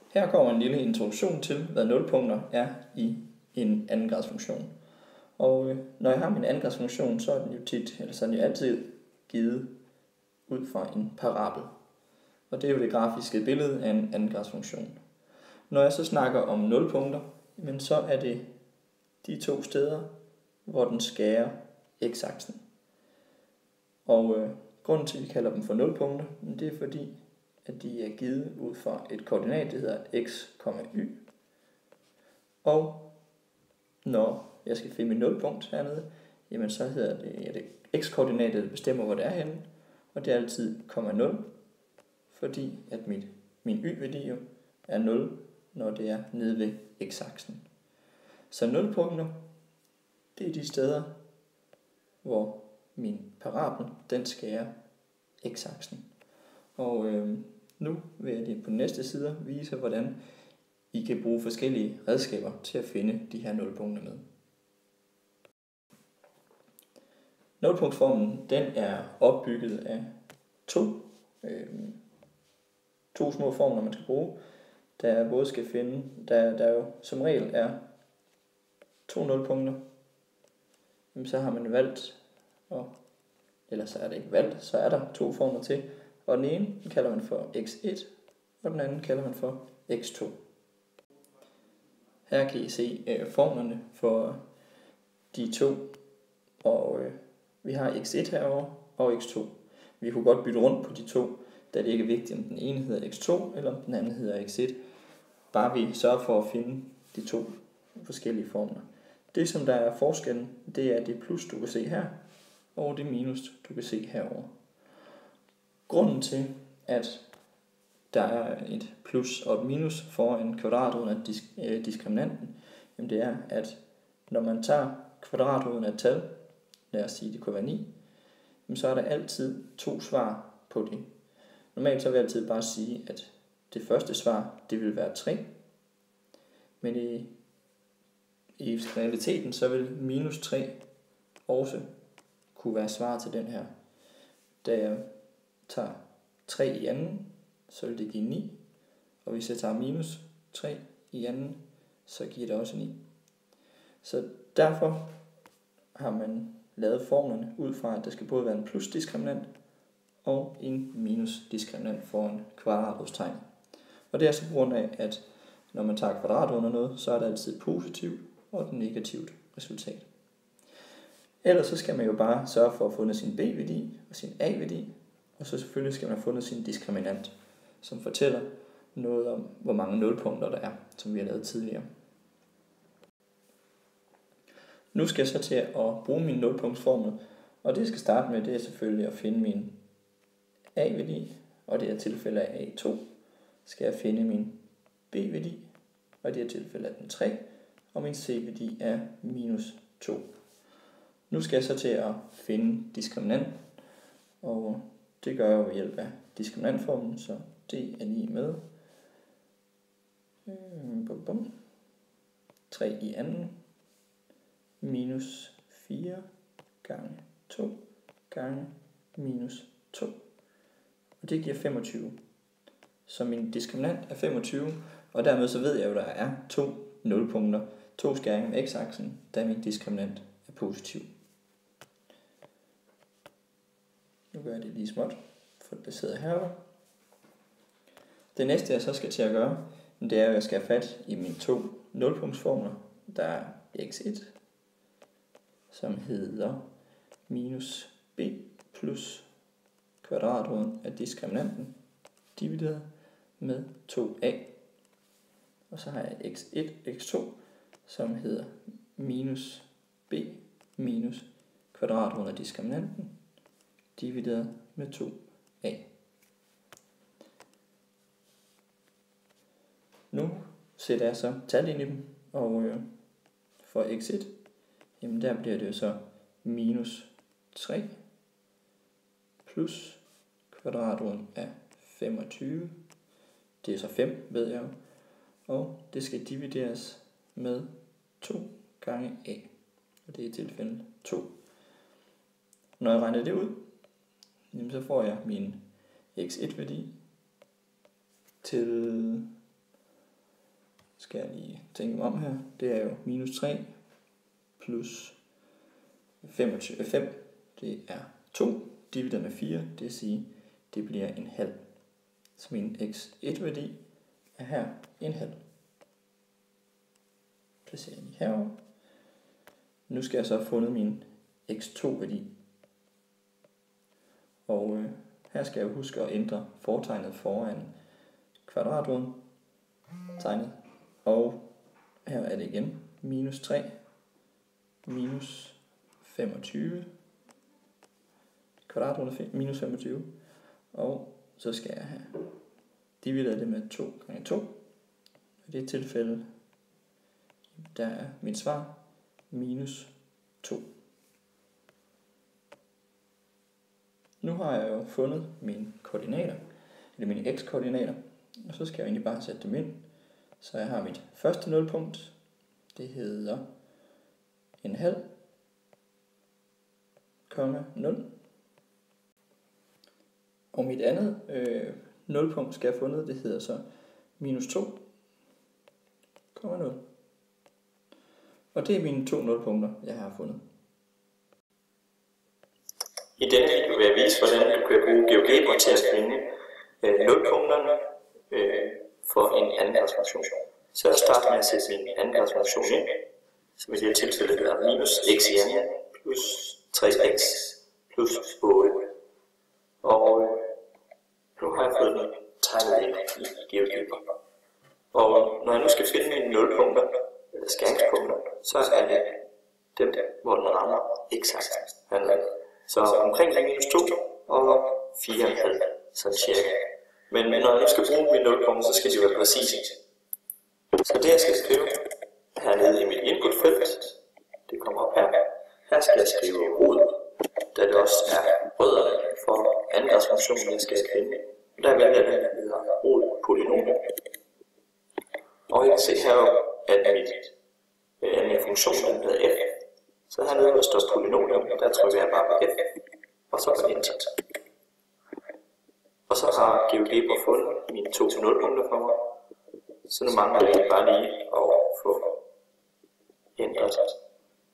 Her kommer en lille introduktion til, hvad nulpunkter er i en andengradsfunktion. Og når jeg har min andengradsfunktion, så er den jo altid givet ud fra en parabel. Og det er jo det grafiske billede af en andengradsfunktion. Når jeg så snakker om nulpunkter, men så er det de to steder, hvor den skærer x-aksen. Og grunden til, at vi kalder dem for nulpunkter, det er fordi, at de er givet ud fra et koordinat, der hedder x, y. Og når jeg skal finde mit nulpunkt hernede, jamen så hedder det x-koordinatet, der bestemmer, hvor det er henne. Og det er altid 0, fordi at min y-værdi jo er 0, når det er nede ved x-aksen. Så nulpunkter, det er de steder, hvor min parabel, den skærer x-aksen. Og nu vil jeg på næste side vise, hvordan I kan bruge forskellige redskaber til at finde de her nulpunkter med. Nulpunktformen, den er opbygget af to små formler, man skal bruge, der både skal finde, der jo som regel er 2 nulpunkter. Så har man valgt, eller så er det ikke valgt, så er der 2 formler til, og den ene kalder man for x1, og den anden kalder man for x2. Her kan I se formlerne for de to, og vi har x1 herovre og x2. Vi kunne godt bytte rundt på de to, da det ikke er vigtigt, om den ene hedder x2 eller om den anden hedder x1. Bare vi sørger for at finde de to forskellige formler. Det som der er forskellen, det er det plus du kan se her, og det minus du kan se herovre. Grunden til, at der er et plus og et minus foran kvadratroden af diskriminanten, jamen det er, at når man tager kvadratroden af et tal, lad os sige det kunne være 9, jamen så er der altid 2 svar på det. Normalt så vil jeg altid bare sige, at det første svar, det vil være 3, men i realiteten så vil minus 3 også kunne være svar til den her. Da jeg tager 3 i anden, så vil det give 9, og hvis jeg tager minus 3 i anden, så giver det også 9. Så derfor har man lavet formlerne ud fra, at der skal både være en plusdiskriminant og en minusdiskriminant foran kvadratrodstegn. Og det er så på grund af, at når man tager kvadrat under noget, så er der altid et positivt og et negativt resultat. Ellers så skal man jo bare sørge for at fundet sin b-værdi og sin a-værdi, og så selvfølgelig skal man have fundet sin diskriminant, som fortæller noget om, hvor mange nulpunkter der er, som vi har lavet tidligere. Nu skal jeg så til at bruge min nulpunktsformel, og det jeg skal starte med, det er selvfølgelig at finde min a-værdi, og det er tilfælde af a2, skal jeg finde min b-værdi, og det er tilfælde af den 3, og min c-værdi er minus 2. Nu skal jeg så til at finde diskriminanten, og det gør jeg ved hjælp af diskriminantformen, så det er lige med 3 i anden minus 4 gange 2 gange minus 2, og det giver 25. Så min diskriminant er 25, og dermed så ved jeg jo, at der er 2 nulpunkter, 2 skæringer med x-aksen, da min diskriminant er positiv. Nu gør jeg det lige småt, for det sidder heroppe. Det næste jeg så skal til at gøre, det er, at jeg skal have fat i mine 2 nulpunktsformler. Der er x1, som hedder minus b plus kvadratroden af diskriminanten, divideret med 2a. Og så har jeg x1, x2, som hedder minus b minus kvadratroden af diskriminanten, divideret med 2a. Nu sætter jeg så tal ind i dem, og for x1, jamen der bliver det jo så minus 3 plus kvadratroden af 25. Det er så 5, ved jeg jo. Og det skal divideres med 2 gange a. Og det er i tilfælde 2. Når jeg regner det ud, jamen så får jeg min x1-værdi til skal jeg lige tænke mig om her. Det er jo minus 3 plus 25, 5, det er 2, divideret med 4, det vil sige, det bliver en halv. Så min x1-værdi er her en halv. Placerer jeg lige herovre. Nu skal jeg så have fundet min x2-værdi. Og her skal jeg huske at ændre fortegnet foran kvadratroden. Tegnet. Og her er det igen minus 3 minus 25. Kvadratroden er minus 25. Og så skal jeg have divideret det med 2 gange 2. I det tilfælde, der er mit svar minus 2. Nu har jeg jo fundet mine koordinater, eller mine x-koordinater, og så skal jeg egentlig bare sætte dem ind. Så jeg har mit første nulpunkt, det hedder en halv, 0. Og mit andet nulpunkt skal jeg have fundet, det hedder så minus 2, 0. Og det er mine 2 nulpunkter, jeg har fundet. I denne video vil jeg vise, hvordan du kan bruge GeoGebra til at finde nulpunkterne for en andengradsfunktion. Så jeg starter med at sætte min andengradsfunktion ind, som i det her tilfælde hedder minus x i anden plus 3x plus 8. Og nu har jeg fået den tegnet ind i GeoGebra. Og når jeg nu skal finde mine nulpunkter, eller skæringspunkter, så er det dem, hvor den rammer x-aksen. Så omkring minus 2 og 4,5, sådan cirka. Men når jeg nu skal bruge mine nulpunkter, så skal de være præcise. Så det jeg skal skrive hernede i mit inputfelt, det kommer op her. Her skal jeg skrive rod, da det også er rødderne for andengradsfunktionen, jeg skal finde. Der vælger jeg den, der hedder rod polynom. Og jeg kan se her, at min funktion hedder f. Så hernede, hvor der står polynomium, der trykker jeg bare på f, og så på enter. Og så har GeoGebra fundet mine 2 nulpunkter for mig. Så nu mangler jeg bare lige at få ændret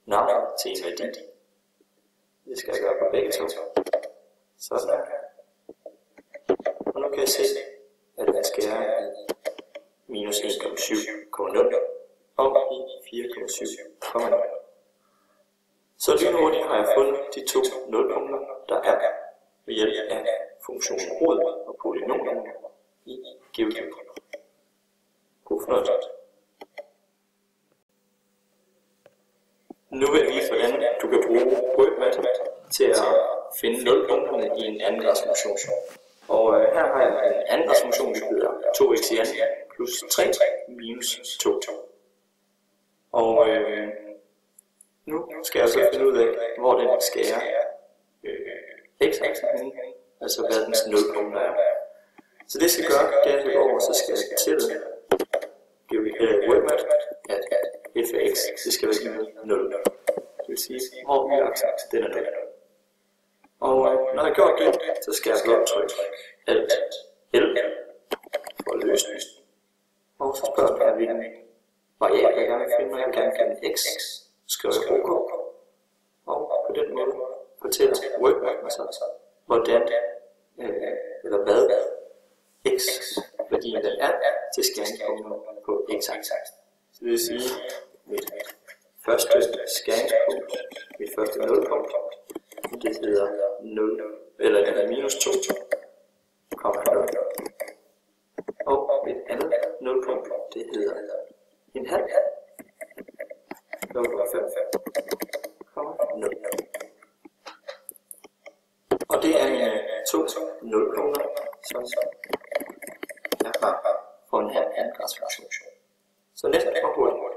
navnet til en værdi. Det skal jeg gøre på begge to. Sådan her. Og nu kan jeg se, at jeg skal have minus 1,7,0 og i 4,7,0. Så lynhurtigt har jeg fundet de 2 nulpunkter, der er ved hjælp af funktionen rod og polynomium i GeoGebra. God fornøjelse. Nu vil jeg vise, hvordan du kan bruge WordMath til at finde nulpunkterne i en andengradsfunktion. Og her har jeg en andengradsfunktion, der hedder 2x i anden plus 3 minus 2. Og nu skal jeg så finde ud af, hvor den skærer x-aksen hen, altså hvad dens nulpunkter er. Så det jeg skal gøre, det er at gå over, så skal jeg fortælle WordMath, at f af x, det skal være lige 0. Det vil sige, hvor y-aksen, den er 0. Og når jeg har gjort det, så skal jeg blot trykke alt L for at løse det. Og så spørger jeg, hvilken variabel jeg gerne vil finde, når jeg gerne kan x. Skriver jeg OK. Og på den måde fortæller WordMath så, hvordan eller hvad x værdien den er til skæringspunktet på x-aksen. Så det vil sige, mit første skæringspunkt, mit første nulpunkt, det hedder 0, eller minus 2, kommer 0. Og mit andet nulpunkt, det hedder en halv, 0,5, kommer 0. Og det er mine 2 nulpunkter, som jeg har for en her andengradsfunktion. Så næste går hurtigt.